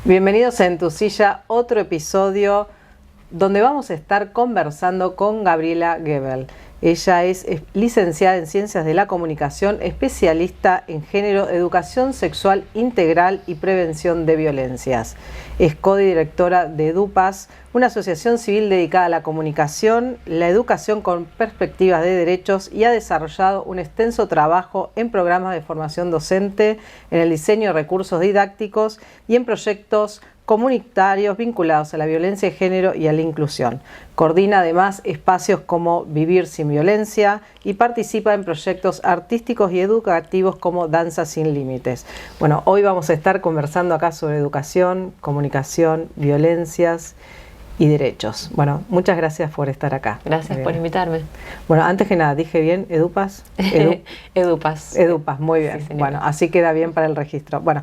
Bienvenidos a En tu silla, otro episodio donde vamos a estar conversando con Gabriela Gebel. Ella es licenciada en Ciencias de la Comunicación, especialista en género, educación sexual integral y prevención de violencias. Es codirectora de EDUPAS, una asociación civil dedicada a la comunicación, la educación con perspectivas de derechos, y ha desarrollado un extenso trabajo en programas de formación docente, en el diseño de recursos didácticos y en proyectos comunitarios vinculados a la violencia de género y a la inclusión. Coordina además espacios como Vivir sin Violencia y participa en proyectos artísticos y educativos como Danza sin Límites. Bueno, hoy vamos a estar conversando acá sobre educación, comunicación, violencias y derechos. Bueno, muchas gracias por estar acá. Gracias por invitarme. Bueno, antes que nada, ¿dije bien? ¿EDUPAS? EDUPAS. EDUPAS, muy bien. Sí, bueno, así queda bien para el registro. Bueno,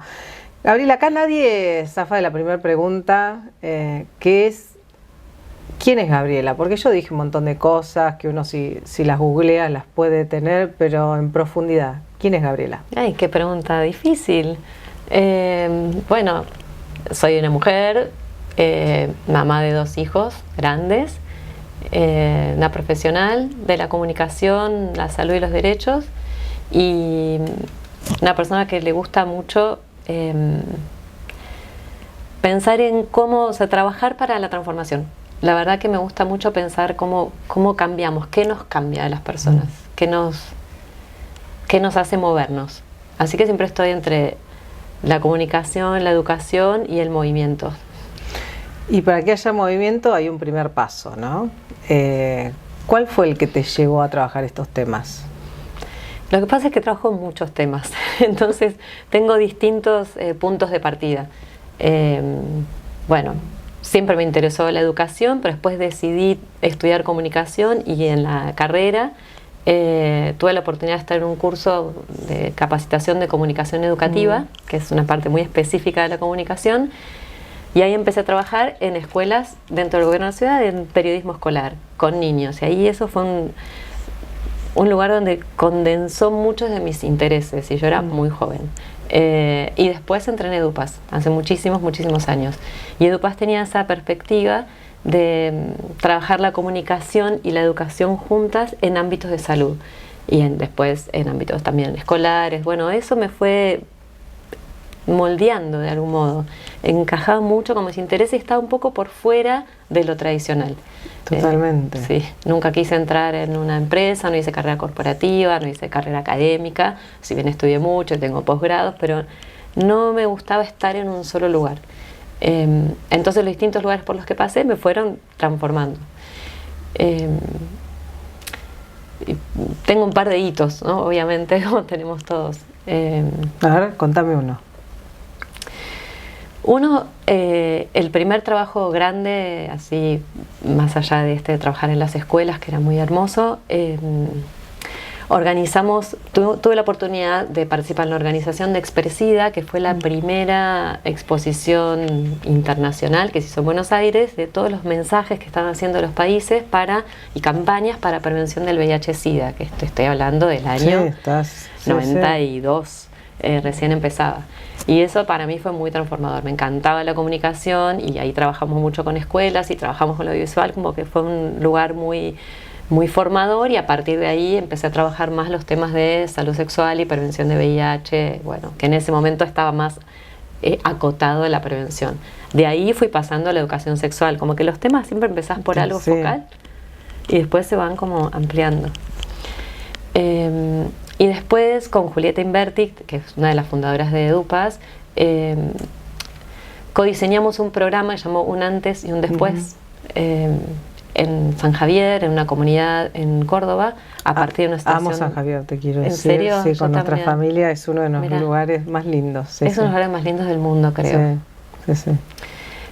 Gabriela, acá nadie zafa de la primera pregunta, que es, ¿quién es Gabriela? Porque yo dije un montón de cosas que uno si las googlea las puede tener, pero en profundidad, ¿quién es Gabriela? Ay, qué pregunta difícil. Bueno, soy una mujer, mamá de 2 hijos grandes, una profesional de la comunicación, la salud y los derechos, y una persona que le gusta mucho pensar en cómo, o sea, trabajar para la transformación. La verdad que me gusta mucho pensar cómo cambiamos, qué nos cambia a las personas, qué nos hace movernos. Así que siempre estoy entre la comunicación, la educación y el movimiento. Y para que haya movimiento hay un primer paso, ¿no? ¿Cuál fue el que te llevó a trabajar estos temas? Lo que pasa es que trabajo en muchos temas, entonces tengo distintos puntos de partida. Bueno, siempre me interesó la educación, pero después decidí estudiar comunicación, y en la carrera tuve la oportunidad de estar en un curso de capacitación de comunicación educativa, que es una parte muy específica de la comunicación, y ahí empecé a trabajar en escuelas dentro del gobierno de la ciudad, en periodismo escolar, con niños, y ahí eso fue un lugar donde condensó muchos de mis intereses, y yo era muy joven. Y después entré en EDUPAS, hace muchísimos años. Y EDUPAS tenía esa perspectiva de trabajar la comunicación y la educación juntas en ámbitos de salud. Y después en ámbitos también escolares. Bueno, eso me fue moldeando de algún modo. Encajaba mucho con mis intereses y estaba un poco por fuera de lo tradicional. Totalmente. Sí, nunca quise entrar en una empresa, no hice carrera corporativa, no hice carrera académica, si bien estudié mucho, tengo posgrados, pero no me gustaba estar en un solo lugar. Entonces los distintos lugares por los que pasé me fueron transformando. Tengo un par de hitos, ¿no? Obviamente, como tenemos todos. A ver, contame uno. Uno, el primer trabajo grande, así más allá de trabajar en las escuelas, que era muy hermoso, tuve la oportunidad de participar en la organización de Expresida, que fue la primera exposición internacional que se hizo en Buenos Aires, de todos los mensajes que estaban haciendo los países y campañas para prevención del VIH-Sida, que estoy hablando del año 92, recién empezaba. Y eso para mí fue muy transformador, me encantaba la comunicación, y ahí trabajamos mucho con escuelas y trabajamos con lo audiovisual, como que fue un lugar muy formador, y a partir de ahí empecé a trabajar más los temas de salud sexual y prevención de VIH, bueno, que en ese momento estaba más acotado de la prevención. De ahí fui pasando a la educación sexual, como que los temas siempre empezás por algo focal y después se van como ampliando. Y después con Julieta Inverti, que es una de las fundadoras de EDUPAS, codiseñamos un programa que llamó Un Antes y un Después, en San Javier, en una comunidad en Córdoba, a partir de una estación. Amo San Javier, te quiero decir. ¿En serio? Sí, con nuestra familia es uno de los lugares más lindos. Sí, es uno de los lugares más lindos del mundo, creo. Sí.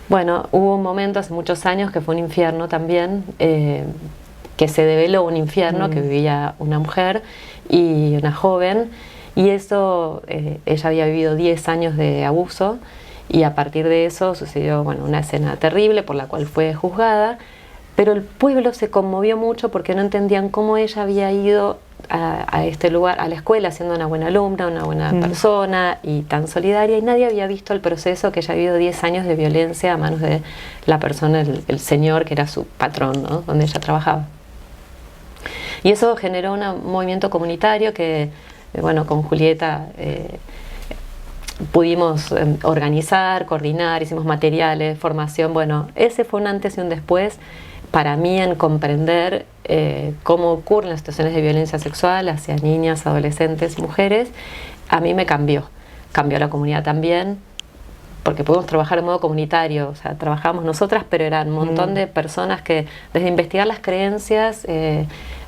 Bueno, hubo un momento hace muchos años que fue un infierno también, que se develó un infierno, que vivía una mujer y una joven, y eso, ella había vivido 10 años de abuso, y a partir de eso sucedió, bueno, una escena terrible por la cual fue juzgada, pero el pueblo se conmovió mucho porque no entendían cómo ella había ido a este lugar, a la escuela, siendo una buena alumna, una buena persona y tan solidaria, y nadie había visto el proceso que ella ha vivido 10 años de violencia a manos de la persona, el señor que era su patrón, ¿no? Donde ella trabajaba. Y eso generó un movimiento comunitario que, bueno, con Julieta pudimos organizar, coordinar, hicimos materiales, formación. Bueno, ese fue un antes y un después para mí en comprender cómo ocurren las situaciones de violencia sexual hacia niñas, adolescentes y mujeres. A mí me cambió la comunidad también, porque pudimos trabajar de modo comunitario, o sea, trabajábamos nosotras, pero eran un montón de personas que, desde investigar las creencias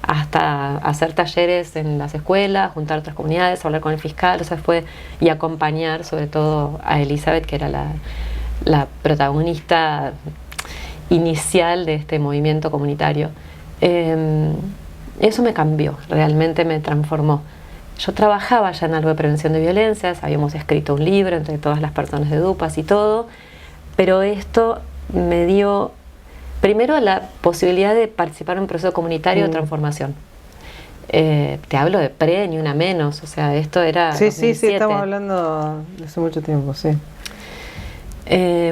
hasta hacer talleres en las escuelas, juntar otras comunidades, hablar con el fiscal, o sea, y acompañar sobre todo a Elizabeth, que era la protagonista inicial de este movimiento comunitario. Eso me cambió, realmente me transformó. Yo trabajaba ya en algo de prevención de violencias, habíamos escrito un libro entre todas las personas de DUPAS y todo, pero esto me dio primero la posibilidad de participar en un proceso comunitario de transformación. Te hablo de pre, ni una menos, o sea, esto era Sí, 2007. sí, estamos hablando de hace mucho tiempo, sí.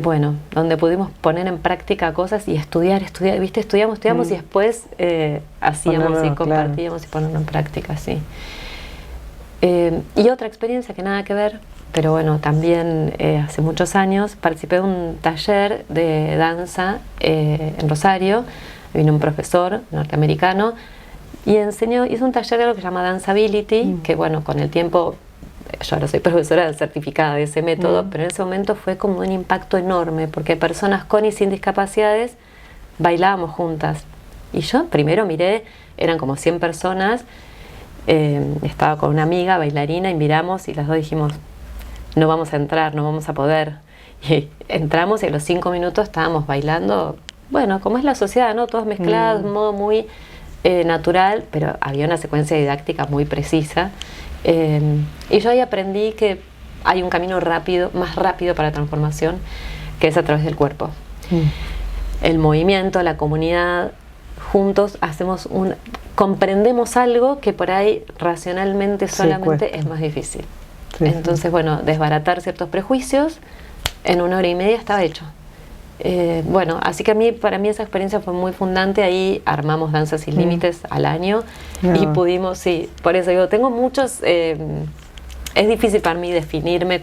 Bueno, donde pudimos poner en práctica cosas y estudiar, ¿viste? Estudiamos y después hacíamos ponerlo, y compartíamos, claro, y ponerlo en práctica, sí. Y otra experiencia que nada que ver, pero bueno, también hace muchos años participé de un taller de danza en Rosario. Vino un profesor norteamericano y hizo un taller de lo que se llama Danceability, que bueno, con el tiempo, yo ahora soy profesora certificada de ese método, pero en ese momento fue como un impacto enorme, porque personas con y sin discapacidades bailábamos juntas. Y yo primero miré, eran como 100 personas, estaba con una amiga bailarina y miramos y las dos dijimos, no vamos a entrar, no vamos a poder. Y entramos y a los 5 minutos estábamos bailando, bueno, como es la sociedad, ¿no? Todos mezclados, de un modo muy natural, pero había una secuencia didáctica muy precisa. Y yo ahí aprendí que hay un camino más rápido para la transformación, que es a través del cuerpo. El movimiento, la comunidad, juntos comprendemos algo que por ahí racionalmente solamente es más difícil. Sí, entonces, bueno, desbaratar ciertos prejuicios en 1 hora y media estaba hecho. Bueno, así que para mí esa experiencia fue muy fundante. Ahí armamos Danzas Sin Límites al año y pudimos, sí, por eso digo, tengo muchos, es difícil para mí definirme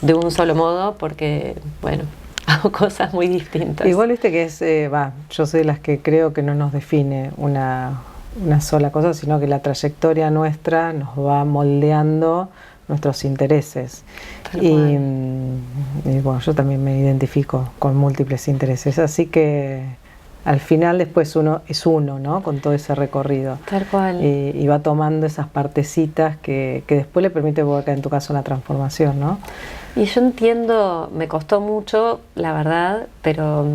de un solo modo porque, bueno, hago cosas muy distintas. Igual viste que yo soy de las que creo que no nos define una sola cosa, sino que la trayectoria nuestra nos va moldeando nuestros intereses. Y bueno, yo también me identifico con múltiples intereses, así que al final después uno es uno, ¿no? Con todo ese recorrido. Tal cual. Y va tomando esas partecitas que después le permite, porque en tu caso, la transformación, ¿no? Y yo entiendo, me costó mucho, la verdad, pero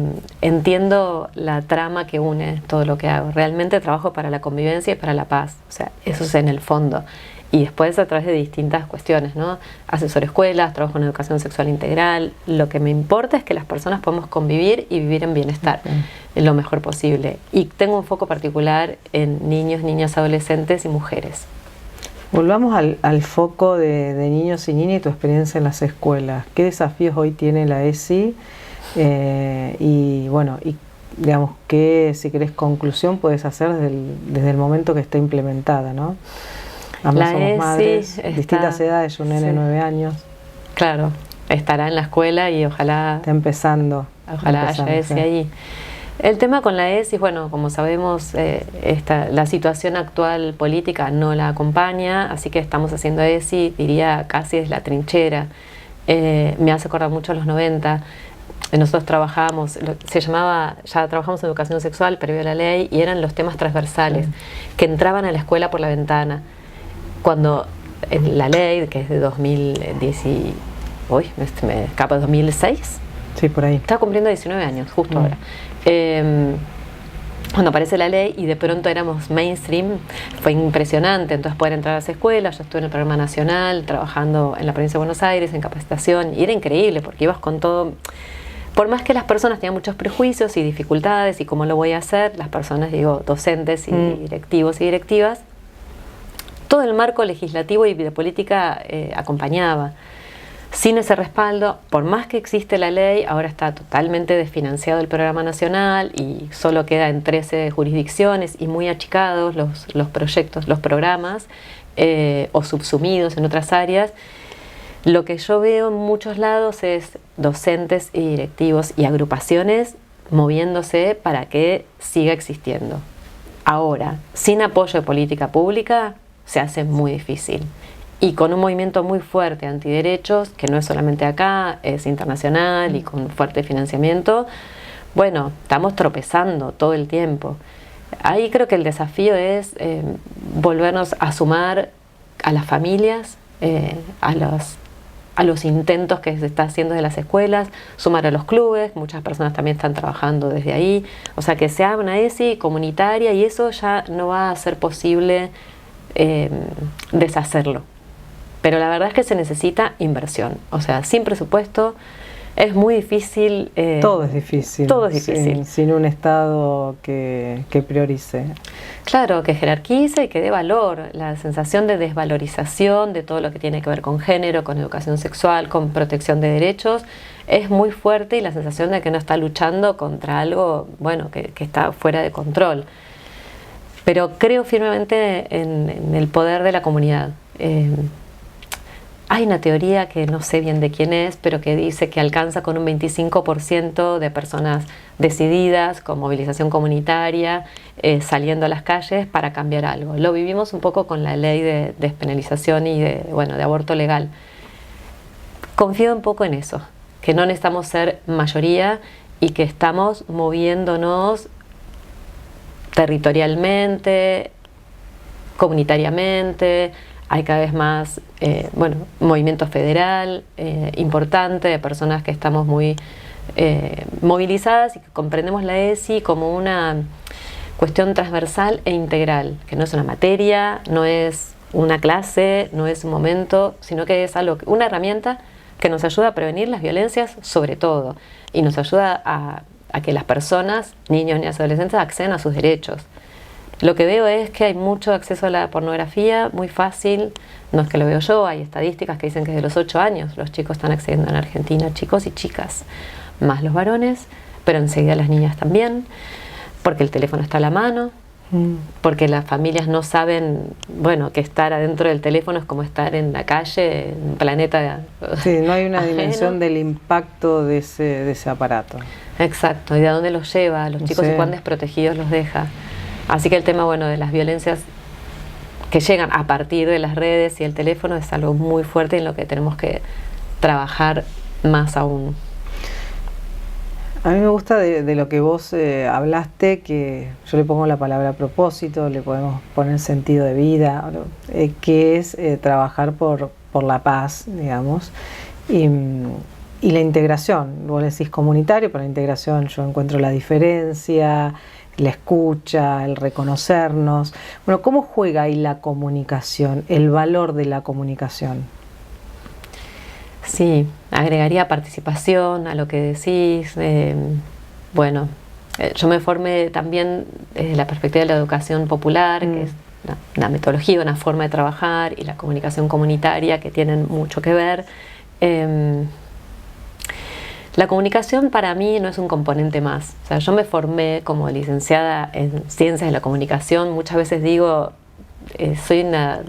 entiendo la trama que une todo lo que hago. Realmente trabajo para la convivencia y para la paz, o sea, eso es en el fondo. Y después a través de distintas cuestiones, ¿no? Asesoro escuelas, trabajo en educación sexual integral. Lo que me importa es que las personas podamos convivir y vivir en bienestar, en lo mejor posible. Y tengo un foco particular en niños, niñas, adolescentes y mujeres. Volvamos al foco de niños y niñas y tu experiencia en las escuelas. ¿Qué desafíos hoy tiene la ESI? Y bueno, digamos, ¿qué, si querés, conclusión puedes hacer desde el momento que está implementada, ¿no? Ambas somos madres, distintas edades, un nene de 9 años. Claro, estará en la escuela y ojalá... Está empezando. Ojalá haya ESI ahí. El tema con la ESI, bueno, como sabemos, la situación actual política no la acompaña, así que estamos haciendo ESI, diría, casi desde la trinchera. Me hace acordar mucho a los 90. Nosotros trabajábamos, ya trabajamos en educación sexual previo a la ley, y eran los temas transversales que entraban a la escuela por la ventana. Cuando en la ley, que es de 2010, me escapa, 2006. Sí, por ahí. Estaba cumpliendo 19 años, justo ahora. Cuando aparece la ley y de pronto éramos mainstream, fue impresionante. Entonces poder entrar a las escuelas, yo estuve en el programa nacional, trabajando en la provincia de Buenos Aires, en capacitación, y era increíble porque ibas con todo. Por más que las personas tenían muchos prejuicios y dificultades, y cómo lo voy a hacer, las personas, digo, docentes y directivos y directivas, todo el marco legislativo y de política acompañaba. Sin ese respaldo, por más que existe la ley, ahora está totalmente desfinanciado el programa nacional y solo queda en 13 jurisdicciones y muy achicados los proyectos, los programas, o subsumidos en otras áreas. Lo que yo veo en muchos lados es docentes y directivos y agrupaciones moviéndose para que siga existiendo. Ahora, sin apoyo de política pública, se hace muy difícil. Y con un movimiento muy fuerte antiderechos, que no es solamente acá, es internacional y con fuerte financiamiento, bueno, estamos tropezando todo el tiempo. Ahí creo que el desafío es volvernos a sumar a las familias, a los intentos que se está haciendo de las escuelas, sumar a los clubes, muchas personas también están trabajando desde ahí, o sea que sea una ESI comunitaria y eso ya no va a ser posible deshacerlo. Pero la verdad es que se necesita inversión, o sea, sin presupuesto es muy difícil. Todo es difícil. Todo es difícil. Sin un Estado que priorice. Claro, que jerarquice y que dé valor. La sensación de desvalorización de todo lo que tiene que ver con género, con educación sexual, con protección de derechos, es muy fuerte y la sensación de que no está luchando contra algo, bueno, que está fuera de control. Pero creo firmemente en el poder de la comunidad. Hay una teoría que no sé bien de quién es, pero que dice que alcanza con un 25% de personas decididas, con movilización comunitaria, saliendo a las calles para cambiar algo. Lo vivimos un poco con la ley de despenalización y de aborto legal. Confío un poco en eso, que no necesitamos ser mayoría y que estamos moviéndonos territorialmente, comunitariamente. Hay cada vez más movimiento federal importante de personas que estamos muy movilizadas y que comprendemos la ESI como una cuestión transversal e integral, que no es una materia, no es una clase, no es un momento, sino que es algo, una herramienta que nos ayuda a prevenir las violencias sobre todo y nos ayuda a que las personas, niños, niñas y adolescentes accedan a sus derechos. Lo que veo es que hay mucho acceso a la pornografía, muy fácil, no es que lo veo yo, hay estadísticas que dicen que desde los 8 años los chicos están accediendo en Argentina, chicos y chicas, más los varones, pero enseguida las niñas también, porque el teléfono está a la mano, porque las familias no saben, que estar adentro del teléfono es como estar en la calle, en un planeta. Sí, no hay una ajeno. dimensión del impacto de ese aparato. Exacto, y de a dónde los lleva a los chicos y cuán desprotegidos los deja. Así que el tema, de las violencias que llegan a partir de las redes y el teléfono es algo muy fuerte en lo que tenemos que trabajar más aún. A mí me gusta de lo que vos hablaste, que yo le pongo la palabra propósito, le podemos poner sentido de vida, que es trabajar por la paz, digamos, y la integración. Vos decís comunitario, pero la integración yo encuentro la diferencia, la escucha, el reconocernos. Bueno, ¿cómo juega ahí la comunicación, el valor de la comunicación? Sí, agregaría participación a lo que decís. Yo me formé también desde la perspectiva de la educación popular, que es una metodología, una forma de trabajar, y la comunicación comunitaria, que tienen mucho que ver. La comunicación para mí no es un componente más. O sea, yo me formé como licenciada en Ciencias de la Comunicación. Muchas veces digo, soy una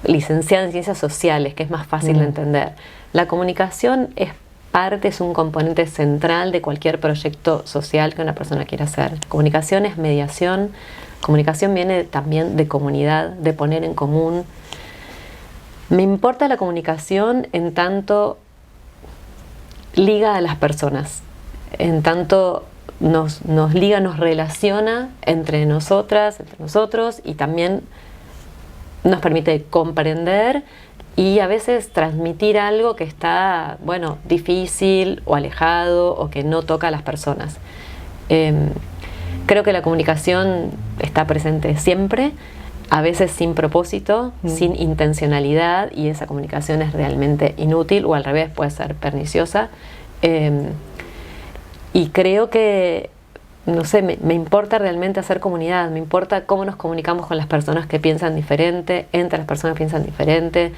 licenciada en Ciencias Sociales, que es más fácil de entender. La comunicación es un componente central de cualquier proyecto social que una persona quiera hacer. Comunicación es mediación. Comunicación viene también de comunidad, de poner en común. Me importa la comunicación en tanto liga a las personas, en tanto nos liga, nos relaciona entre nosotras, entre nosotros, y también nos permite comprender y a veces transmitir algo que está, difícil o alejado o que no toca a las personas. Creo que la comunicación está presente siempre, a veces sin propósito, sin intencionalidad, y esa comunicación es realmente inútil o al revés puede ser perniciosa. Y creo que no sé, me importa realmente hacer comunidad, me importa cómo nos comunicamos con las personas que piensan diferente, entre las personas que piensan diferente,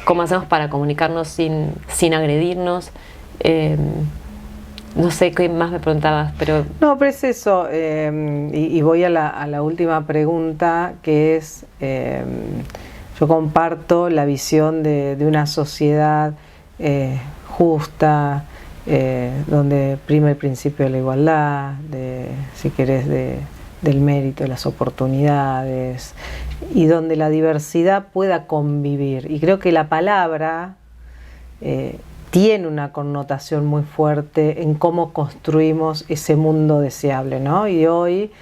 cómo hacemos para comunicarnos sin agredirnos. No sé qué más me preguntabas, pero... No, pero es eso, y voy a la última pregunta, que es, yo comparto la visión de una sociedad justa, donde prima el principio de la igualdad, si querés, del mérito, de las oportunidades, y donde la diversidad pueda convivir. Y creo que la palabra tiene una connotación muy fuerte en cómo construimos ese mundo deseable, ¿no? Y hoy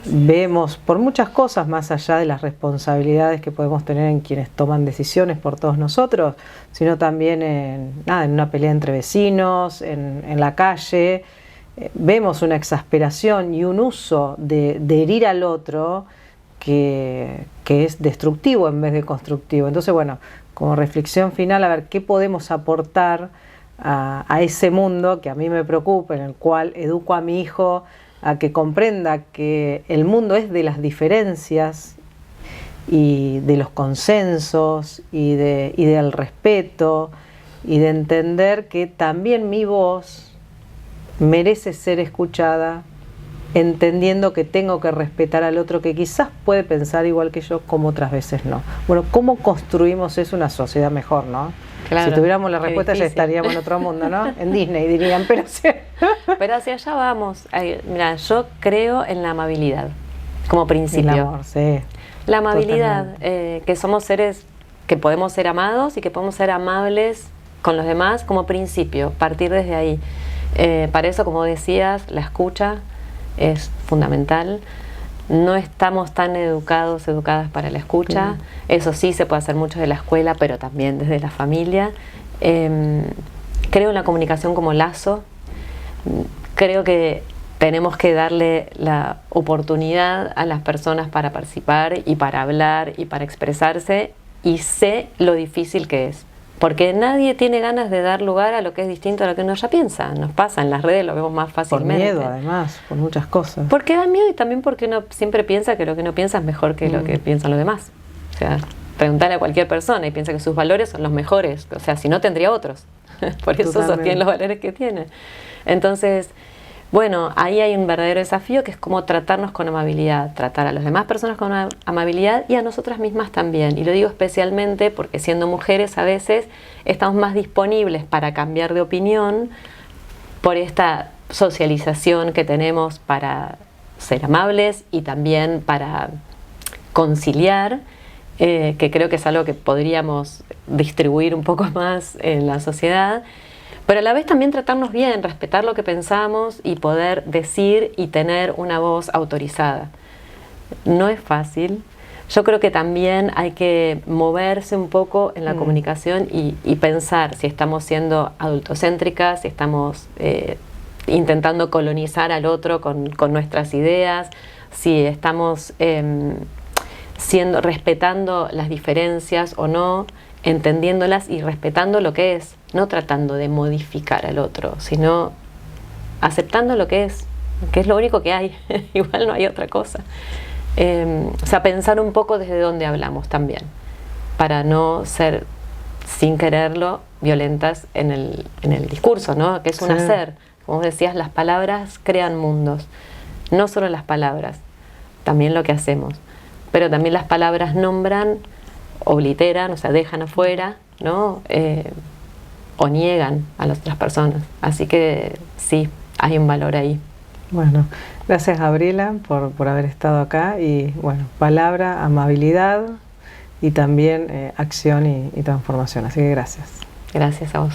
vemos por muchas cosas, más allá de las responsabilidades que podemos tener en quienes toman decisiones por todos nosotros, sino también en una pelea entre vecinos, en la calle, vemos una exasperación y un uso de herir al otro que es destructivo en vez de constructivo. Entonces, bueno, como reflexión final, a ver qué podemos aportar a ese mundo que a mí me preocupa, en el cual educo a mi hijo a que comprenda que el mundo es de las diferencias y de los consensos y del respeto, y de entender que también mi voz merece ser escuchada, entendiendo que tengo que respetar al otro que quizás puede pensar igual que yo, como otras veces no. Bueno, ¿cómo construimos eso una sociedad mejor, no? Claro, si tuviéramos la respuesta ya estaríamos en otro mundo, ¿no? En Disney dirían, pero sí. Pero hacia allá vamos. Mira, yo creo en la amabilidad como principio. El amor, sí. La amabilidad, que somos seres que podemos ser amados y que podemos ser amables con los demás como principio, partir desde ahí. Para eso, como decías, la escucha es fundamental. No estamos tan educadas para la escucha. Eso sí, se puede hacer mucho de la escuela, pero también desde la familia. Creo en la comunicación como lazo. Creo que tenemos que darle la oportunidad a las personas para participar y para hablar y para expresarse, y sé lo difícil que es. Porque nadie tiene ganas de dar lugar a lo que es distinto a lo que uno ya piensa. Nos pasa, en las redes lo vemos más fácilmente. Por miedo, además, por muchas cosas. Porque da miedo, y también porque uno siempre piensa que lo que uno piensa es mejor que lo que piensan los demás. O sea, preguntarle a cualquier persona y piensa que sus valores son los mejores. O sea, si no, tendría otros. Por eso sostiene los valores que tiene. Entonces, bueno, ahí hay un verdadero desafío, que es cómo tratarnos con amabilidad, tratar a las demás personas con amabilidad y a nosotras mismas también. Y lo digo especialmente porque, siendo mujeres, a veces estamos más disponibles para cambiar de opinión por esta socialización que tenemos para ser amables y también para conciliar, que creo que es algo que podríamos distribuir un poco más en la sociedad. Pero a la vez también tratarnos bien, respetar lo que pensamos y poder decir y tener una voz autorizada. No es fácil. Yo creo que también hay que moverse un poco en la comunicación y pensar si estamos siendo adultocéntricas, si estamos intentando colonizar al otro con nuestras ideas, si estamos respetando las diferencias o no, entendiéndolas y respetando lo que es, no tratando de modificar al otro, sino aceptando lo que es lo único que hay. Igual no hay otra cosa. O sea, pensar un poco desde dónde hablamos también, para no ser, sin quererlo, violentas en el discurso, ¿no? Que es un hacer. Como decías, las palabras crean mundos. No solo las palabras, también lo que hacemos. Pero también las palabras nombran, obliteran, o sea, dejan afuera, ¿no? O niegan a las otras personas. Así que sí, hay un valor ahí. Bueno, gracias, Gabriela, por haber estado acá. Y bueno, palabra, amabilidad y también acción y transformación. Así que gracias. Gracias a vos.